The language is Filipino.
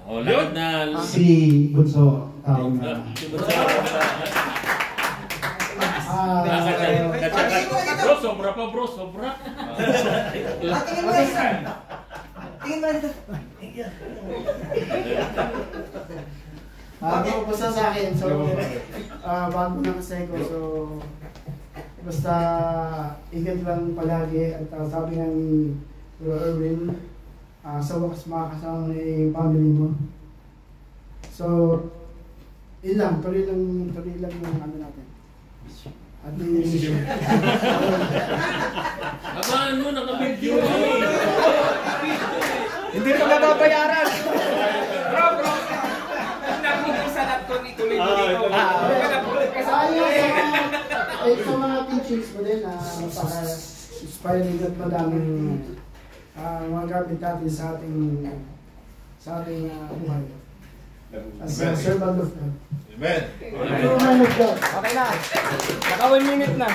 O, lahat na... Si Bunso, tawag na. Bro, sobra pa bro, sobra. Tingin mo ito. Basta sa akin, so, bago na kasi ko, so, basta ingat lang palagi at sabi ng Bro Erwin, sa wakas makakasama na yung family mo. So, yun lang, tuloy lang yung ano natin. At Abaan mo, naka-video. Hindi ko nababayaran. Bro. Napupusan at ko ituloy mo dito. Ay, sa mga teachings mo din, napaka-inspiring at madaming mga gamit natin sa ating buhay. As a servant of God. Amen. Servant of God. Okay na. Naka 1 minute na.